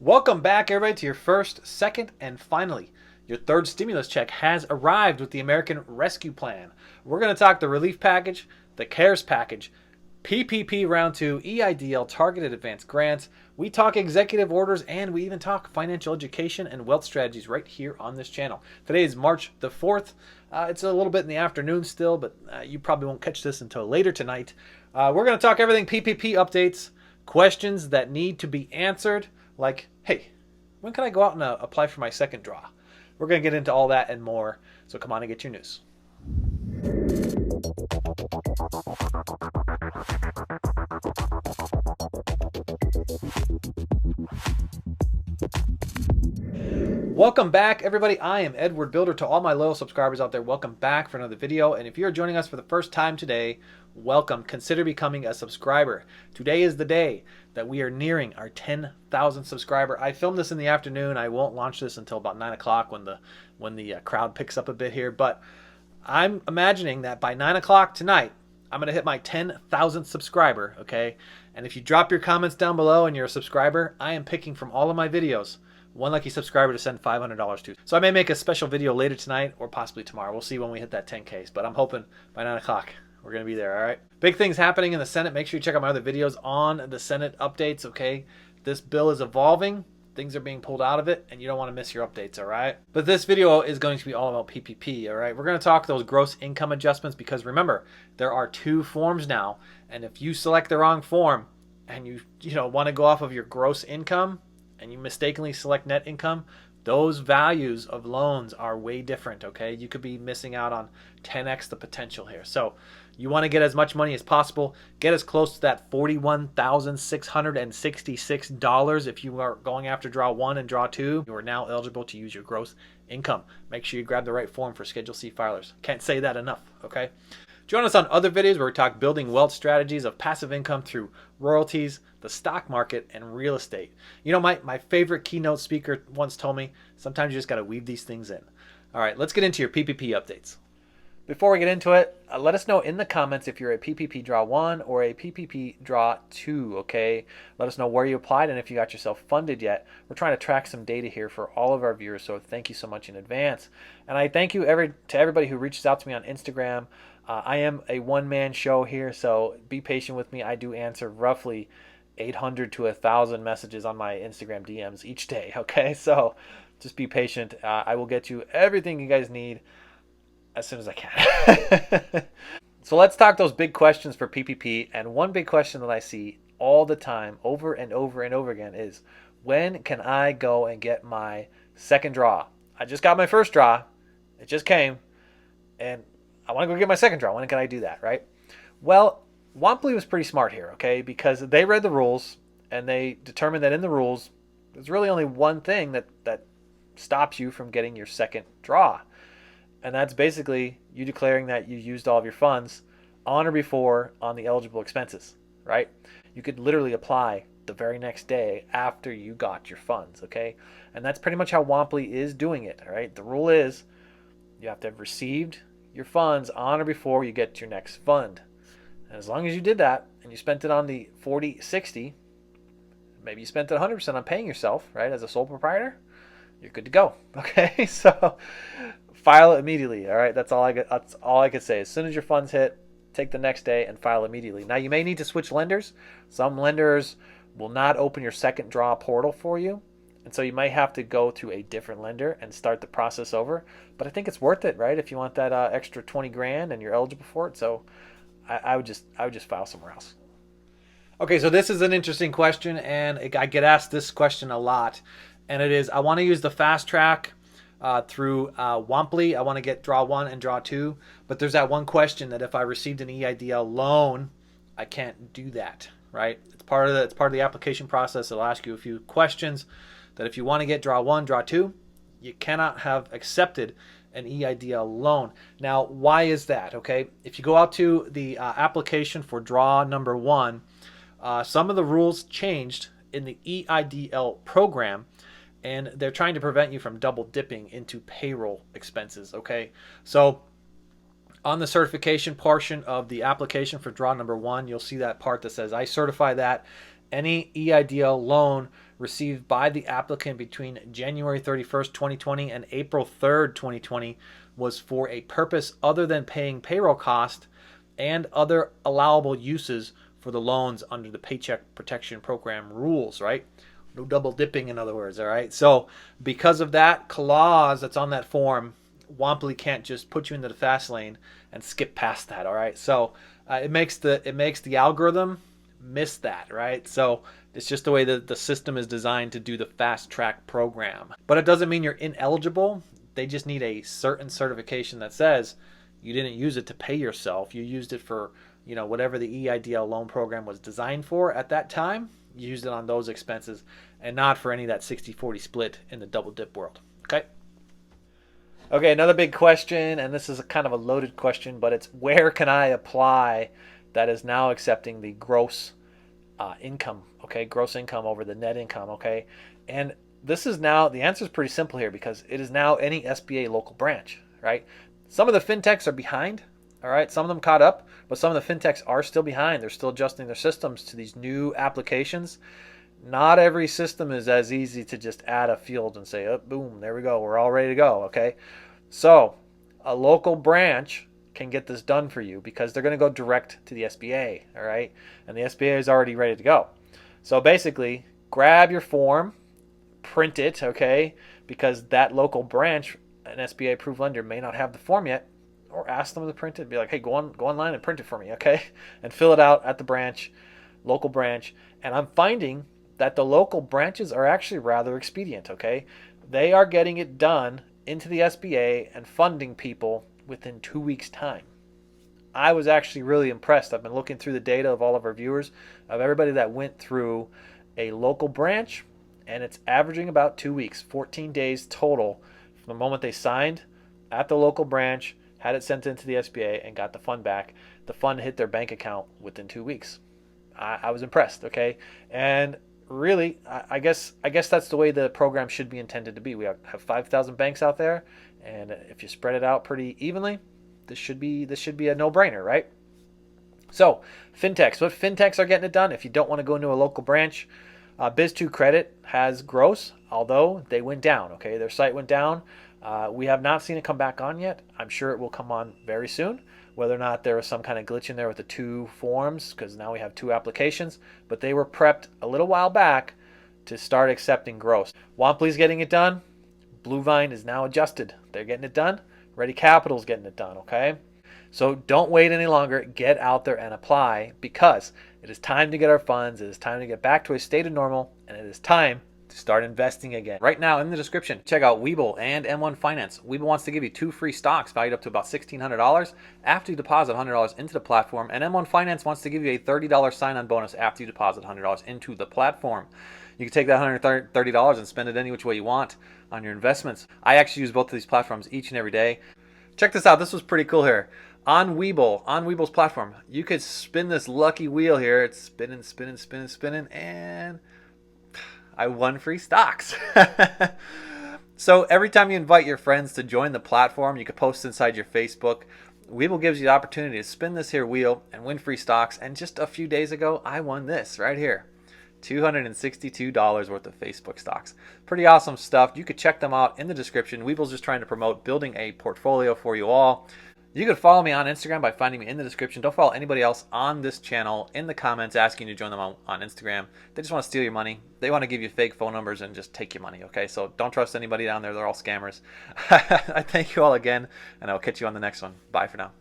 Welcome back, everybody, to your first, second, and finally, your third stimulus check has arrived with the American Rescue Plan. We're going to talk the relief package, the CARES package, PPP Round 2, EIDL, targeted advanced grants. We talk executive orders, and we even talk financial education and wealth strategies right here on this channel. Today is March the 4th. It's a little bit in the afternoon still, but you probably won't catch this until later tonight. We're going to talk everything PPP updates, questions that need to be answered, like, hey, when can I go out and apply for my second draw? We're going to get into all that and more, so come on and get your news. Welcome back, everybody. I am Edward Bilder. To all my loyal subscribers out there, welcome back for another video. And if you're joining us for the first time today, welcome. Consider becoming a subscriber. Today is the day that we are nearing our 10,000 subscriber. I filmed this in the afternoon. I won't launch this until about 9 o'clock when the crowd picks up a bit here. But I'm imagining that by 9 o'clock tonight, I'm going to hit my 10,000th subscriber, okay? And if you drop your comments down below and you're a subscriber, I am picking from all of my videos one lucky subscriber to send $500 to. So I may make a special video later tonight or possibly tomorrow. We'll see when we hit that 10Ks, but I'm hoping by 9 o'clock we're going to be there, all right? Big things happening in the Senate. Make sure you check out my other videos on the Senate updates, okay? This bill is evolving. Things are being pulled out of it, and you don't want to miss your updates, all right? But this video is going to be all about PPP, all right? We're going to talk those gross income adjustments because remember, there are two forms now, and if you select the wrong form and you want to go off of your gross income, and you mistakenly select net income, those values of loans are way different, okay? You could be missing out on 10x the potential here. So you want to get as much money as possible. Get as close to that $41,666 if you are going after draw 1 and draw 2. You are now eligible to use your gross income. Make sure you grab the right form for Schedule C filers. Can't say that enough, okay? Join us on other videos where we talk building wealth strategies of passive income through royalties, the stock market, and real estate. You know, my favorite keynote speaker once told me, sometimes you just got to weave these things in. All right, let's get into your PPP updates. Before we get into it, let us know in the comments if you're a PPP Draw 1 or a PPP Draw 2, okay? Let us know where you applied and if you got yourself funded yet. We're trying to track some data here for all of our viewers, so thank you so much in advance. And I thank you to everybody who reaches out to me on Instagram. I am a one-man show here, so be patient with me. I do answer roughly 800 to 1,000 messages on my Instagram DMs each day, okay? So just be patient. I will get you everything you guys need as soon as I can. So let's talk those big questions for PPP. And one big question that I see all the time, over and over and over again, is when can I go and get my second draw? I just got my first draw. It just came. And I want to go get my second draw. When can I do that, right? Well, Womply was pretty smart here, okay? Because they read the rules and they determined that in the rules, there's really only one thing that stops you from getting your second draw. And that's basically you declaring that you used all of your funds on or before on the eligible expenses, right? You could literally apply the very next day after you got your funds, okay? And that's pretty much how Womply is doing it, all right? The rule is you have to have received your funds on or before you get your next fund. And as long as you did that and you spent it on the 40/60, maybe you spent it 100% on paying yourself, right, as a sole proprietor, you're good to go, okay? So file it immediately, all right? That's all I could say. As soon as your funds hit, take the next day and file immediately. Now, you may need to switch lenders. Some lenders will not open your second draw portal for you, and so you might have to go to a different lender and start the process over. But I think it's worth it, right? If you want that extra 20 grand and you're eligible for it. So I would just file somewhere else. Okay, so this is an interesting question, and I get asked this question a lot. And it is, I want to use the fast track through Womply. I want to get draw 1 and draw 2. But there's that one question that if I received an EIDL loan, I can't do that, right? It's part of the application process. It'll ask you a few questions that if you want to get draw 1, draw 2, you cannot have accepted an EIDL loan. Now, why is that? Okay, if you go out to the application for draw number 1, some of the rules changed in the EIDL program, and they're trying to prevent you from double dipping into payroll expenses, okay? So on the certification portion of the application for draw number 1, you'll see that part that says, I certify that any EIDL loan received by the applicant between January 31st, 2020 and April 3rd, 2020 was for a purpose other than paying payroll cost and other allowable uses for the loans under the Paycheck Protection Program rules, right? No double dipping, in other words, all right? So because of that clause that's on that form, Womply can't just put you into the fast lane and skip past that, all right? So it makes the algorithm miss that, right? So it's just the way that the system is designed to do the fast track program. But it doesn't mean you're ineligible. They just need a certain certification that says you didn't use it to pay yourself. You used it for, whatever the EIDL loan program was designed for at that time. You used it on those expenses and not for any of that 60-40 split in the double dip world. Okay. Okay, another big question, and this is a kind of a loaded question, but it's where can I apply that is now accepting the gross income, okay? Gross income over the net income, okay? And this is now, the answer is pretty simple here because it is now any SBA local branch, right? Some of the fintechs are behind, all right? Some of them caught up, but some of the fintechs are still behind. They're still adjusting their systems to these new applications. Not every system is as easy to just add a field and say, oh, boom, there we go. We're all ready to go, okay? So a local branch can get this done for you because they're going to go direct to the SBA, all right? And the SBA is already ready to go. So basically, grab your form, print it, okay? Because that local branch, an SBA approved lender, may not have the form yet, or ask them to print it. Be like, hey, go online and print it for me, okay? And fill it out at the branch, local branch. And I'm finding that the local branches are actually rather expedient, okay? They are getting it done into the SBA and funding people within 2 weeks' time. I was actually really impressed. I've been looking through the data of all of our viewers, of everybody that went through a local branch, and it's averaging about 2 weeks, 14 days total from the moment they signed at the local branch, had it sent into the SBA, and got the fund back. The fund hit their bank account within 2 weeks. I was impressed, okay? And really, I guess that's the way the program should be intended to be. We have 5,000 banks out there, and if you spread it out pretty evenly, this should be a no-brainer, right? So, fintechs. What fintechs are getting it done? If you don't want to go into a local branch, Biz2 Credit has gross, although they went down, okay? Their site went down. We have not seen it come back on yet. I'm sure it will come on very soon. Whether or not there was some kind of glitch in there with the two forms, because now we have two applications, but they were prepped a little while back to start accepting gross. Womply's getting it done. Bluevine is now adjusted. They're getting it done. Ready Capital's getting it done, okay? So don't wait any longer. Get out there and apply because it is time to get our funds. It is time to get back to a state of normal, and it is time to start investing again. Right now in the description, check out Webull and M1 Finance. Webull wants to give you 2 free stocks valued up to about $1,600 after you deposit $100 into the platform, and M1 Finance wants to give you a $30 sign-on bonus after you deposit $100 into the platform. You can take that $130 and spend it any which way you want on your investments. I actually use both of these platforms each and every day. Check this out. This was pretty cool here. On Webull's platform, you could spin this lucky wheel here. It's spinning, spinning, spinning, spinning, and I won free stocks. So every time you invite your friends to join the platform, you can post inside your Facebook. Webull gives you the opportunity to spin this here wheel and win free stocks. And just a few days ago, I won this right here. $262 worth of Facebook stocks. Pretty awesome stuff. You could check them out in the description. Webull's just trying to promote building a portfolio for you all. You can follow me on Instagram by finding me in the description. Don't follow anybody else on this channel in the comments asking you to join them on Instagram. They just want to steal your money. They want to give you fake phone numbers and just take your money, okay? So don't trust anybody down there. They're all scammers. I thank you all again, and I'll catch you on the next one. Bye for now.